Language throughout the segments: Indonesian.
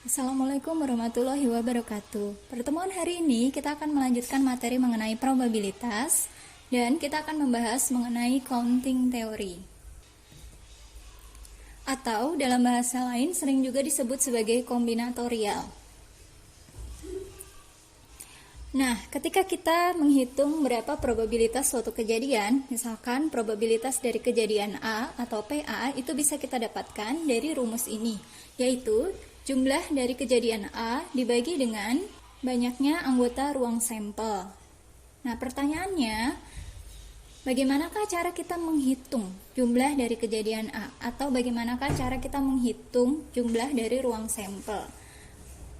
Assalamualaikum warahmatullahi wabarakatuh. Pertemuan hari ini kita akan melanjutkan materi mengenai probabilitas dan kita akan membahas mengenai counting teori. Atau dalam bahasa lain sering juga disebut sebagai kombinatorial. Nah, ketika kita menghitung berapa probabilitas suatu kejadian, misalkan probabilitas dari kejadian A atau PA itu bisa kita dapatkan dari rumus ini, yaitu jumlah dari kejadian A dibagi dengan banyaknya anggota ruang sampel. Nah, pertanyaannya, bagaimanakah cara kita menghitung jumlah dari kejadian A? Atau bagaimanakah cara kita menghitung jumlah dari ruang sampel?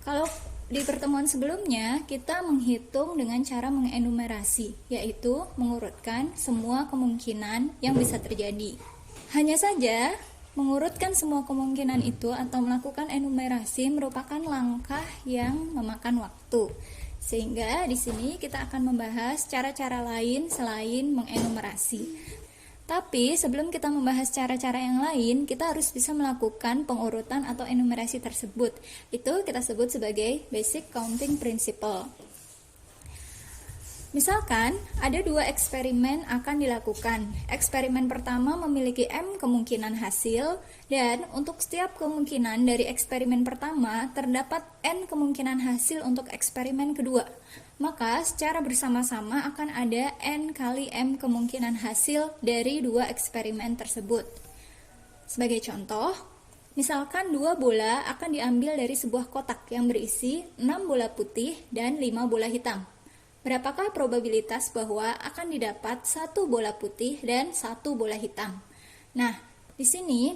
Kalau di pertemuan sebelumnya, kita menghitung dengan cara mengenumerasi, yaitu mengurutkan semua kemungkinan yang bisa terjadi. Hanya saja, mengurutkan semua kemungkinan itu atau melakukan enumerasi merupakan langkah yang memakan waktu. Sehingga di sini kita akan membahas cara-cara lain selain mengenumerasi. Tapi sebelum kita membahas cara-cara yang lain, kita harus bisa melakukan pengurutan atau enumerasi tersebut. Itu kita sebut sebagai basic counting principle. Misalkan ada dua eksperimen akan dilakukan. Eksperimen pertama memiliki M kemungkinan hasil, dan untuk setiap kemungkinan dari eksperimen pertama terdapat N kemungkinan hasil untuk eksperimen kedua. Maka secara bersama-sama akan ada N kali M kemungkinan hasil dari dua eksperimen tersebut. Sebagai contoh, misalkan dua bola akan diambil dari sebuah kotak yang berisi 6 bola putih dan 5 bola hitam. Berapakah probabilitas bahwa akan didapat 1 bola putih dan 1 bola hitam? Nah, di sini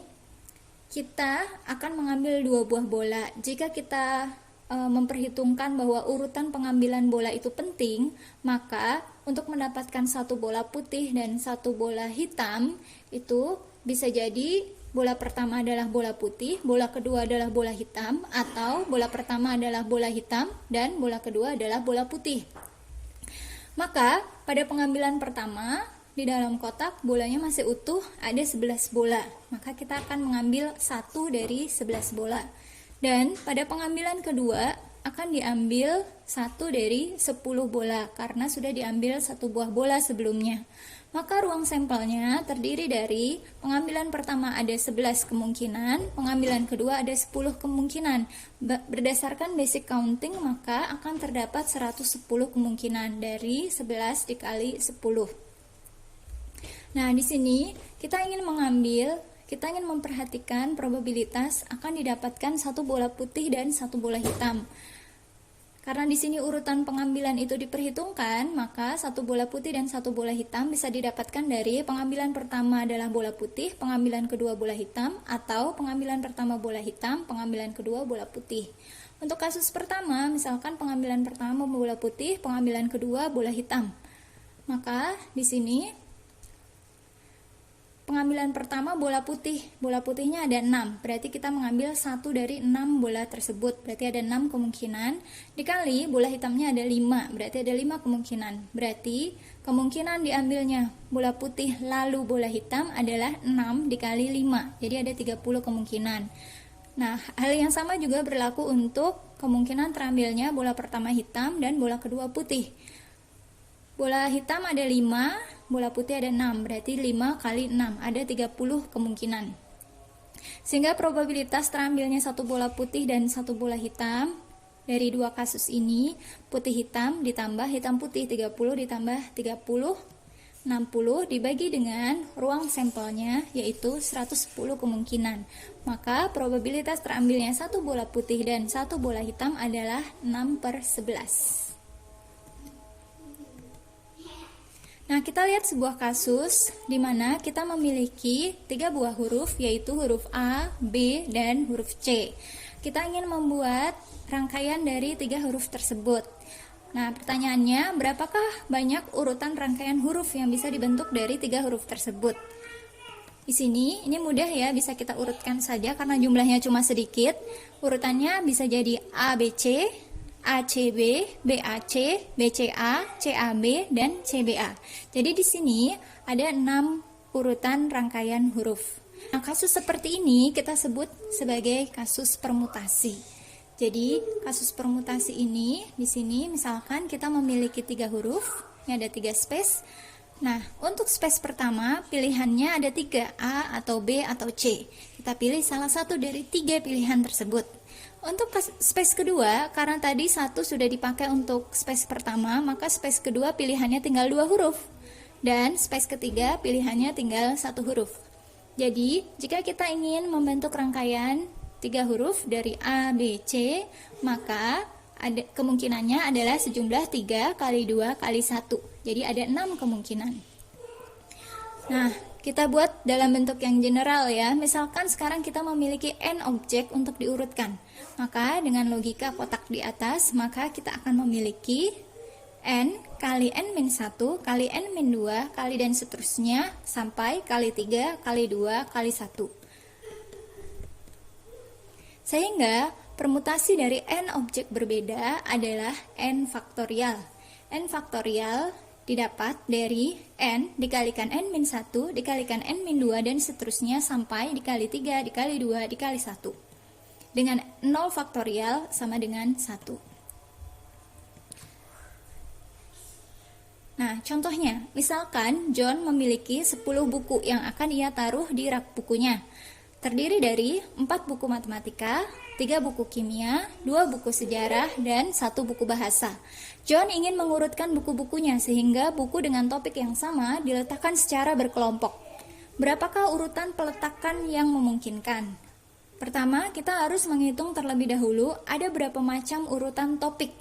kita akan mengambil 2 buah bola. Jika kita memperhitungkan bahwa urutan pengambilan bola itu penting, maka untuk mendapatkan 1 bola putih dan 1 bola hitam, itu bisa jadi bola pertama adalah bola putih, bola kedua adalah bola hitam, atau bola pertama adalah bola hitam dan bola kedua adalah bola putih. Maka pada pengambilan pertama di dalam kotak bolanya masih utuh, ada 11 bola. Maka kita akan mengambil 1 dari 11 bola. Dan pada pengambilan kedua akan diambil 1 dari 10 bola karena sudah diambil 1 buah bola sebelumnya. Maka ruang sampelnya terdiri dari pengambilan pertama ada 11 kemungkinan, pengambilan kedua ada 10 kemungkinan. Berdasarkan basic counting maka akan terdapat 110 kemungkinan dari 11 dikali 10. Nah, di sini kita ingin memperhatikan probabilitas akan didapatkan 1 bola putih dan 1 bola hitam. Karena di sini urutan pengambilan itu diperhitungkan, maka 1 bola putih dan 1 bola hitam bisa didapatkan dari pengambilan pertama adalah bola putih, pengambilan kedua bola hitam, atau pengambilan pertama bola hitam, pengambilan kedua bola putih. Untuk kasus pertama, misalkan pengambilan pertama bola putih, pengambilan kedua bola hitam. Maka di sini pengambilan pertama bola putih, bola putihnya ada 6, berarti kita mengambil 1 dari 6 bola tersebut, berarti ada 6 kemungkinan, dikali bola hitamnya ada 5, berarti ada 5 kemungkinan, berarti kemungkinan diambilnya bola putih lalu bola hitam adalah 6 dikali 5, jadi ada 30 kemungkinan. Nah, hal yang sama juga berlaku untuk kemungkinan terambilnya bola pertama hitam dan bola kedua putih. Bola hitam ada 5, bola putih ada 6, berarti 5 kali 6, ada 30 kemungkinan. Sehingga probabilitas terambilnya 1 bola putih dan 1 bola hitam dari dua kasus ini, putih hitam ditambah hitam putih, 30 ditambah 30, 60 dibagi dengan ruang sampelnya, yaitu 110 kemungkinan. Maka probabilitas terambilnya 1 bola putih dan 1 bola hitam adalah 6/11. Nah, kita lihat sebuah kasus di mana kita memiliki 3 buah huruf, yaitu huruf A, B, dan huruf C. Kita ingin membuat rangkaian dari 3 huruf tersebut. Nah, pertanyaannya, berapakah banyak urutan rangkaian huruf yang bisa dibentuk dari 3 huruf tersebut? Di sini, ini mudah ya, bisa kita urutkan saja karena jumlahnya cuma sedikit. Urutannya bisa jadi ABC, ACB, BAC, BCA, CAB, dan CBA. Jadi di sini ada 6 urutan rangkaian huruf. Nah, kasus seperti ini kita sebut sebagai kasus permutasi. Jadi kasus permutasi ini di sini misalkan kita memiliki 3 huruf, ini ada 3 space. Nah, untuk space pertama pilihannya ada 3, A atau B atau C. Kita pilih salah satu dari 3 pilihan tersebut. Untuk space kedua, karena tadi 1 sudah dipakai untuk space pertama, maka space kedua pilihannya tinggal 2 huruf. Dan space ketiga pilihannya tinggal 1 huruf. Jadi, jika kita ingin membentuk rangkaian 3 huruf dari A, B, C, maka kemungkinannya adalah sejumlah 3 kali 2 kali 1. Jadi ada 6 kemungkinan. Nah, kita buat dalam bentuk yang general ya. Misalkan sekarang kita memiliki n objek untuk diurutkan. Maka dengan logika kotak di atas, maka kita akan memiliki n kali n-1 kali n-2 kali dan seterusnya sampai kali 3 kali 2 kali 1. Sehingga permutasi dari n objek berbeda adalah n faktorial. N faktorial didapat dari n dikalikan n-1 dikalikan n-2 dan seterusnya sampai dikali 3 dikali 2 dikali 1. Dengan 0 faktorial sama dengan 1. Nah, contohnya, misalkan John memiliki 10 buku yang akan ia taruh di rak bukunya. Terdiri dari 4 buku matematika, 3 buku kimia, 2 buku sejarah, dan 1 buku bahasa. John ingin mengurutkan buku-bukunya sehingga buku dengan topik yang sama diletakkan secara berkelompok. Berapakah urutan peletakan yang memungkinkan? Pertama, kita harus menghitung terlebih dahulu ada berapa macam urutan topik.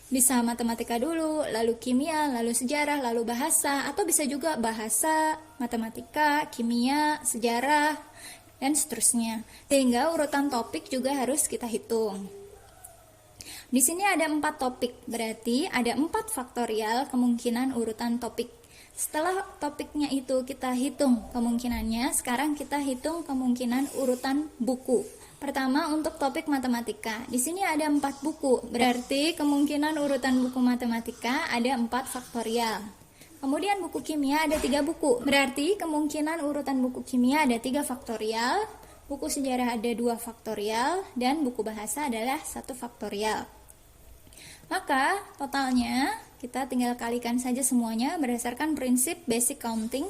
Bisa matematika dulu, lalu kimia, lalu sejarah, lalu bahasa, atau bisa juga bahasa, matematika, kimia, sejarah, dan seterusnya. Sehingga urutan topik juga harus kita hitung. Di sini ada 4 topik, berarti ada 4 faktorial kemungkinan urutan topik. Setelah topiknya itu kita hitung kemungkinannya, sekarang kita hitung kemungkinan urutan buku. Pertama untuk topik matematika, di sini ada 4 buku, berarti kemungkinan urutan buku matematika ada 4 faktorial. Kemudian buku kimia ada 3 buku, berarti kemungkinan urutan buku kimia ada 3 faktorial, buku sejarah ada 2 faktorial, dan buku bahasa adalah 1 faktorial. Maka totalnya kita tinggal kalikan saja semuanya berdasarkan prinsip basic counting.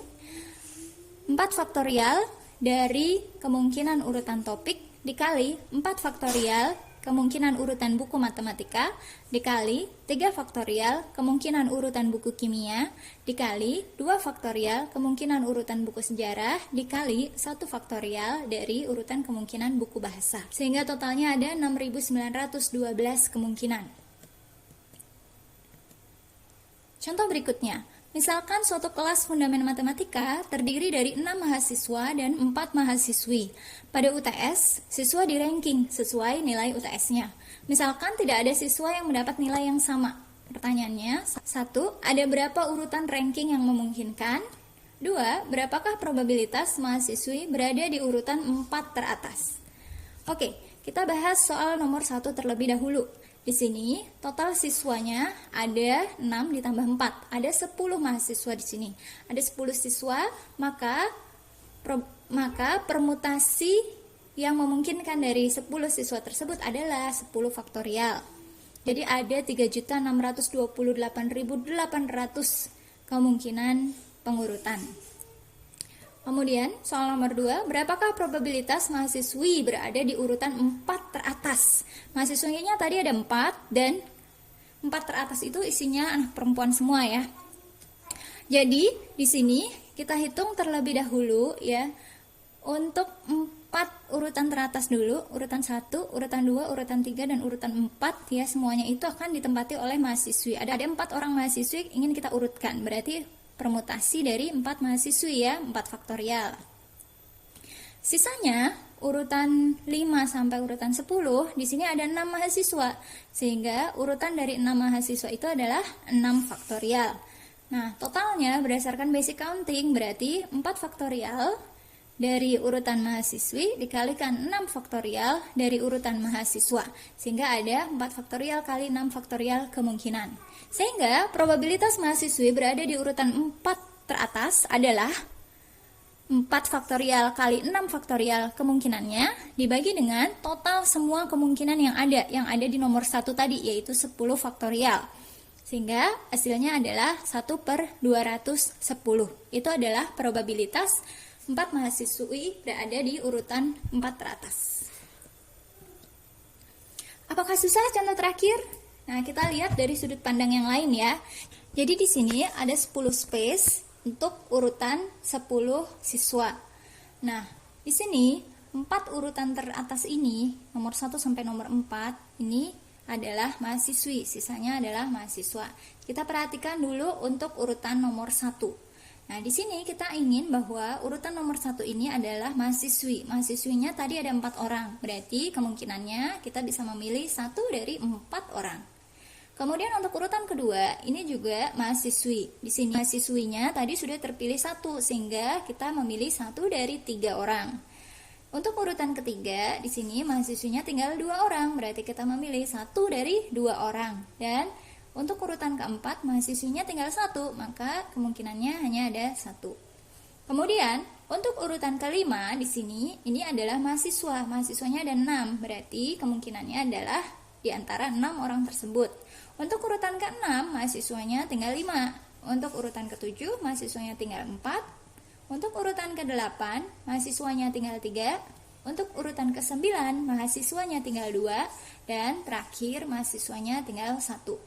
4 faktorial dari kemungkinan urutan topik dikali 4 faktorial kemungkinan urutan buku matematika dikali 3 faktorial kemungkinan urutan buku kimia dikali 2 faktorial kemungkinan urutan buku sejarah dikali 1 faktorial dari urutan kemungkinan buku bahasa. Sehingga totalnya ada 6.912 kemungkinan. Contoh berikutnya. Misalkan suatu kelas fundamen matematika terdiri dari 6 mahasiswa dan 4 mahasiswi. Pada UTS, siswa di-ranking sesuai nilai UTS-nya. Misalkan tidak ada siswa yang mendapat nilai yang sama. Pertanyaannya, 1. Ada berapa urutan ranking yang memungkinkan? 2. Berapakah probabilitas mahasiswi berada di urutan 4 teratas? Oke, kita bahas soal nomor 1 terlebih dahulu. Di sini total siswanya ada 6 ditambah 4. Ada 10 mahasiswa di sini. Ada 10 siswa, maka permutasi yang memungkinkan dari 10 siswa tersebut adalah 10 faktorial. Jadi ada 3.628.800 kemungkinan pengurutan. Kemudian, soal nomor 2, berapakah probabilitas mahasiswi berada di urutan 4 teratas? Mahasiswinya tadi ada 4, dan 4 teratas itu isinya anak perempuan semua ya. Jadi, di sini kita hitung terlebih dahulu ya, untuk 4 urutan teratas dulu, urutan 1, urutan 2, urutan 3, dan urutan 4 ya, semuanya itu akan ditempati oleh mahasiswi. Ada 4 orang mahasiswi ingin kita urutkan, berarti permutasi dari 4 mahasiswi ya, 4 faktorial. Sisanya urutan 5 sampai urutan 10, di sini ada 6 mahasiswa. Sehingga urutan dari 6 mahasiswa itu adalah 6 faktorial. Nah, totalnya berdasarkan basic counting berarti 4 faktorial dari urutan mahasiswi dikalikan 6 faktorial dari urutan mahasiswa. Sehingga ada 4 faktorial kali 6 faktorial kemungkinan. Sehingga probabilitas mahasiswi berada di urutan 4 teratas adalah 4 faktorial kali 6 faktorial kemungkinannya dibagi dengan total semua kemungkinan yang ada di nomor 1 tadi, yaitu 10 faktorial. Sehingga hasilnya adalah 1/210. Itu adalah probabilitas 4 mahasiswi berada di urutan 4 teratas. Apakah susah contoh terakhir? Nah, kita lihat dari sudut pandang yang lain ya. Jadi di sini ada 10 space untuk urutan 10 siswa. Nah, di sini 4 urutan teratas ini, nomor 1 sampai nomor 4, ini adalah mahasiswi, sisanya adalah mahasiswa. Kita perhatikan dulu untuk urutan nomor 1. Nah, di sini kita ingin bahwa urutan nomor 1 ini adalah mahasiswi. Mahasiswinya tadi ada 4 orang, berarti kemungkinannya kita bisa memilih 1 dari 4 orang. Kemudian untuk urutan kedua, ini juga mahasiswi. Di sini mahasiswinya tadi sudah terpilih 1, sehingga kita memilih 1 dari 3 orang. Untuk urutan ketiga, di sini mahasiswinya tinggal 2 orang, berarti kita memilih 1 dari 2 orang. Dan untuk urutan keempat, mahasiswinya tinggal 1, maka kemungkinannya hanya ada 1. Kemudian, untuk urutan kelima, di sini ini adalah mahasiswa. Mahasiswanya ada 6, berarti kemungkinannya adalah di antara 6 orang tersebut. Untuk urutan ke-6, mahasiswanya tinggal 5. Untuk urutan ke-7, mahasiswanya tinggal 4. Untuk urutan ke-8, mahasiswanya tinggal 3. Untuk urutan ke-9, mahasiswanya tinggal 2. Dan terakhir, mahasiswanya tinggal 1.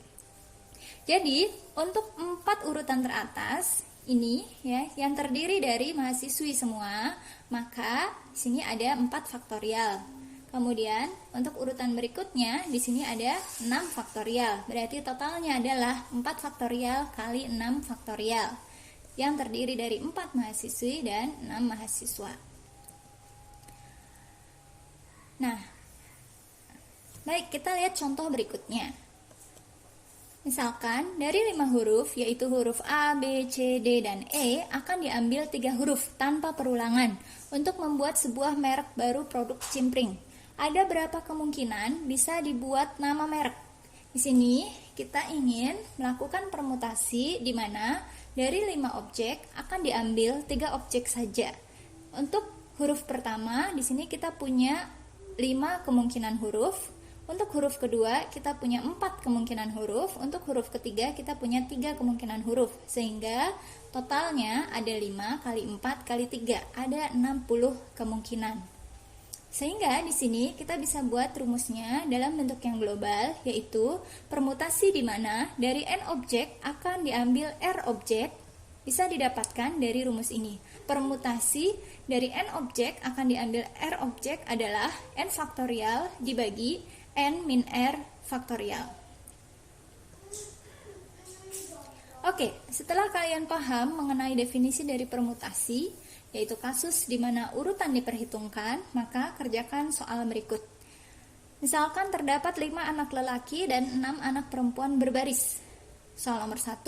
Jadi, untuk 4 urutan teratas, ini ya yang terdiri dari mahasiswi semua, maka di sini ada 4 faktorial. Kemudian untuk urutan berikutnya di sini ada 6 faktorial. Berarti totalnya adalah 4 faktorial kali 6 faktorial yang terdiri dari 4 mahasiswi dan 6 mahasiswa. Nah, baik, kita lihat contoh berikutnya. Misalkan dari 5 huruf, yaitu huruf A, B, C, D, dan E, akan diambil 3 huruf tanpa perulangan untuk membuat sebuah merek baru produk cimpring. Ada berapa kemungkinan bisa dibuat nama merek? Di sini kita ingin melakukan permutasi di mana dari 5 objek akan diambil 3 objek saja. Untuk huruf pertama, di sini kita punya 5 kemungkinan huruf. Untuk huruf kedua, kita punya 4 kemungkinan huruf. Untuk huruf ketiga, kita punya 3 kemungkinan huruf. Sehingga totalnya ada 5 kali 4 kali 3. Ada 60 kemungkinan. Sehingga di sini kita bisa buat rumusnya dalam bentuk yang global, yaitu permutasi di mana dari n objek akan diambil r objek bisa didapatkan dari rumus ini. Permutasi dari n objek akan diambil r objek adalah n faktorial dibagi n min r faktorial. Oke, setelah kalian paham mengenai definisi dari permutasi, yaitu kasus di mana urutan diperhitungkan, maka kerjakan soal berikut. Misalkan terdapat 5 anak lelaki dan 6 anak perempuan berbaris. Soal nomor 1,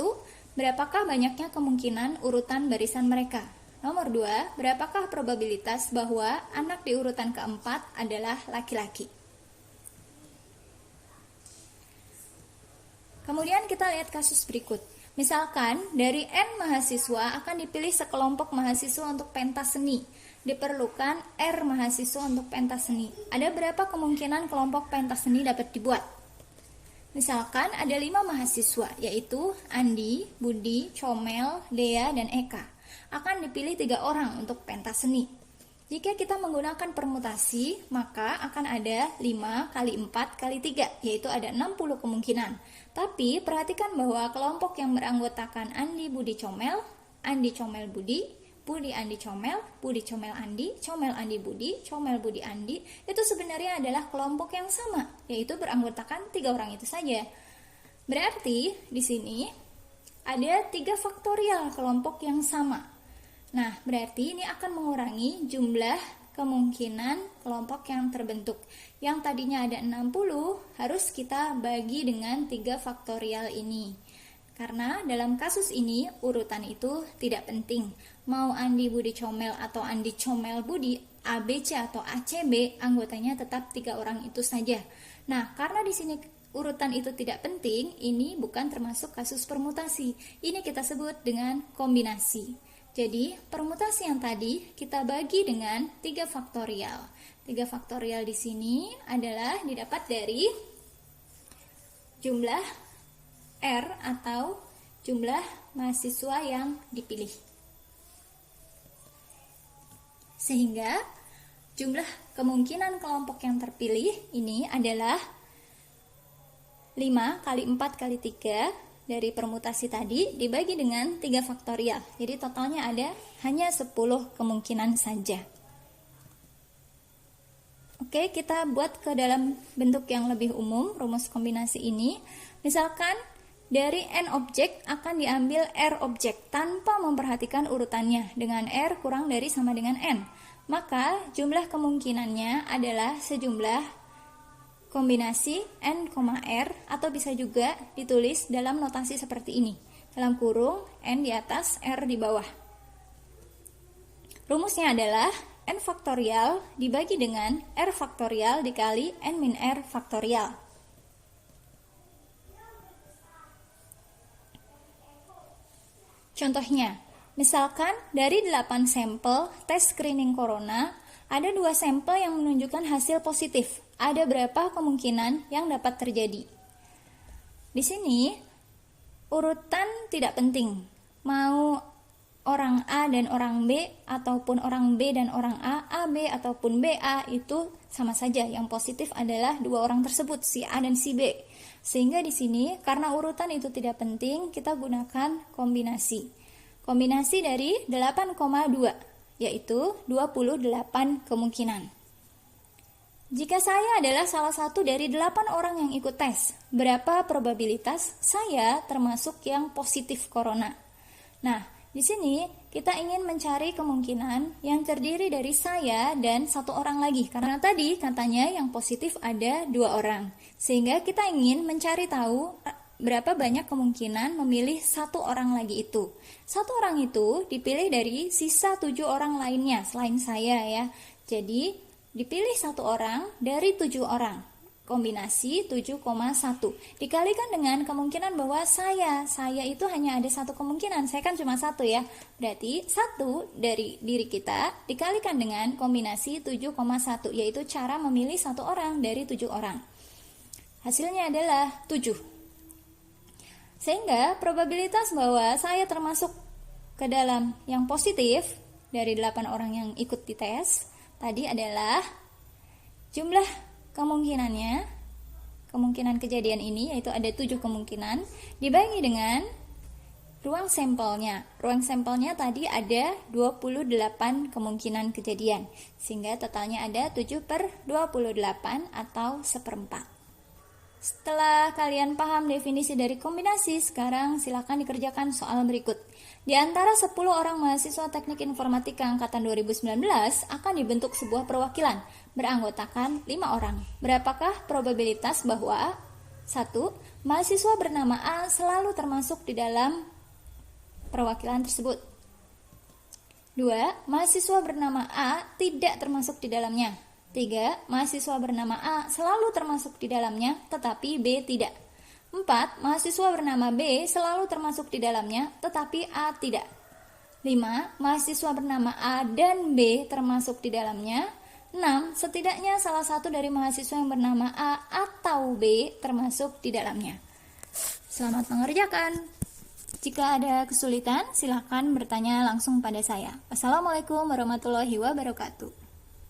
berapakah banyaknya kemungkinan urutan barisan mereka? Nomor 2, berapakah probabilitas bahwa anak di urutan keempat adalah laki-laki? Kemudian kita lihat kasus berikut. Misalkan dari N mahasiswa akan dipilih sekelompok mahasiswa untuk pentas seni. Diperlukan R mahasiswa untuk pentas seni. Ada berapa kemungkinan kelompok pentas seni dapat dibuat? Misalkan ada 5 mahasiswa, yaitu Andi, Budi, Comel, Dea, dan Eka. Akan dipilih 3 orang untuk pentas seni. Jika kita menggunakan permutasi, maka akan ada 5 kali 4 kali 3, yaitu ada 60 kemungkinan. Tapi perhatikan bahwa kelompok yang beranggotakan Andi, Budi, Comel, Andi, Comel, Budi, Budi, Andi, Comel, Budi, Comel, Andi, Comel, Andi, Budi, Comel, Budi, Andi, itu sebenarnya adalah kelompok yang sama, yaitu beranggotakan 3 orang itu saja. Berarti di sini ada 3 faktorial kelompok yang sama. Nah, berarti ini akan mengurangi jumlah kemungkinan kelompok yang terbentuk. Yang tadinya ada 60, harus kita bagi dengan 3 faktorial ini. Karena dalam kasus ini, urutan itu tidak penting. Mau Andi, Budi, Comel, atau Andi, Comel, Budi, ABC atau ACB, anggotanya tetap 3 orang itu saja. Nah, karena di sini urutan itu tidak penting, ini bukan termasuk kasus permutasi. Ini kita sebut dengan kombinasi. Jadi, permutasi yang tadi kita bagi dengan 3 faktorial. 3 faktorial di sini adalah didapat dari jumlah R atau jumlah mahasiswa yang dipilih. Sehingga jumlah kemungkinan kelompok yang terpilih ini adalah 5 kali 4 kali 3 dari permutasi tadi dibagi dengan 3 faktorial. Jadi totalnya ada hanya 10 kemungkinan saja. Oke, kita buat ke dalam bentuk yang lebih umum rumus kombinasi ini. Misalkan dari N objek akan diambil R objek tanpa memperhatikan urutannya dengan R kurang dari sama dengan N. Maka jumlah kemungkinannya adalah sejumlah kombinasi N, R atau bisa juga ditulis dalam notasi seperti ini. Dalam kurung N di atas, R di bawah. Rumusnya adalah N faktorial dibagi dengan R faktorial dikali N min R faktorial. Contohnya, misalkan dari 8 sampel tes screening corona, ada 2 sampel yang menunjukkan hasil positif. Ada berapa kemungkinan yang dapat terjadi? Di sini, urutan tidak penting. Mau orang A dan orang B, ataupun orang B dan orang A B, ataupun B, A, itu sama saja. Yang positif adalah 2 orang tersebut, si A dan si B. Sehingga di sini, karena urutan itu tidak penting, kita gunakan kombinasi. Kombinasi dari 8,2, yaitu 28 kemungkinan. Jika saya adalah salah satu dari 8 orang yang ikut tes, berapa probabilitas saya termasuk yang positif corona? Nah, di sini kita ingin mencari kemungkinan yang terdiri dari saya dan 1 orang lagi. Karena tadi katanya yang positif ada 2 orang. Sehingga kita ingin mencari tahu berapa banyak kemungkinan memilih 1 orang lagi itu. 1 orang itu dipilih dari sisa 7 orang lainnya selain saya ya. Jadi dipilih 1 orang dari 7 orang. Kombinasi 7,1 dikalikan dengan kemungkinan bahwa saya itu hanya ada 1 kemungkinan. Saya kan cuma 1 ya. Berarti 1 dari diri kita dikalikan dengan kombinasi 7,1, yaitu cara memilih 1 orang dari 7 orang. Hasilnya adalah 7. Sehingga probabilitas bahwa saya termasuk ke dalam yang positif dari 8 orang yang ikut dites tadi adalah jumlah kemungkinannya, kemungkinan kejadian ini yaitu ada 7 kemungkinan dibagi dengan ruang sampelnya. Ruang sampelnya tadi ada 28 kemungkinan kejadian, sehingga totalnya ada 7/28 atau 1/4. Setelah kalian paham definisi dari kombinasi, sekarang silakan dikerjakan soal berikut. Di antara 10 orang mahasiswa Teknik Informatika angkatan 2019 akan dibentuk sebuah perwakilan beranggotakan 5 orang. Berapakah probabilitas bahwa 1. Mahasiswa bernama A selalu termasuk di dalam perwakilan tersebut? 2. Mahasiswa bernama A tidak termasuk di dalamnya. 3. Mahasiswa bernama A selalu termasuk di dalamnya, tetapi B tidak. 4. Mahasiswa bernama B selalu termasuk di dalamnya, tetapi A tidak. 5. Mahasiswa bernama A dan B termasuk di dalamnya. 6. Setidaknya salah satu dari mahasiswa yang bernama A atau B termasuk di dalamnya. Selamat mengerjakan. Jika ada kesulitan, silakan bertanya langsung pada saya. Wassalamualaikum warahmatullahi wabarakatuh.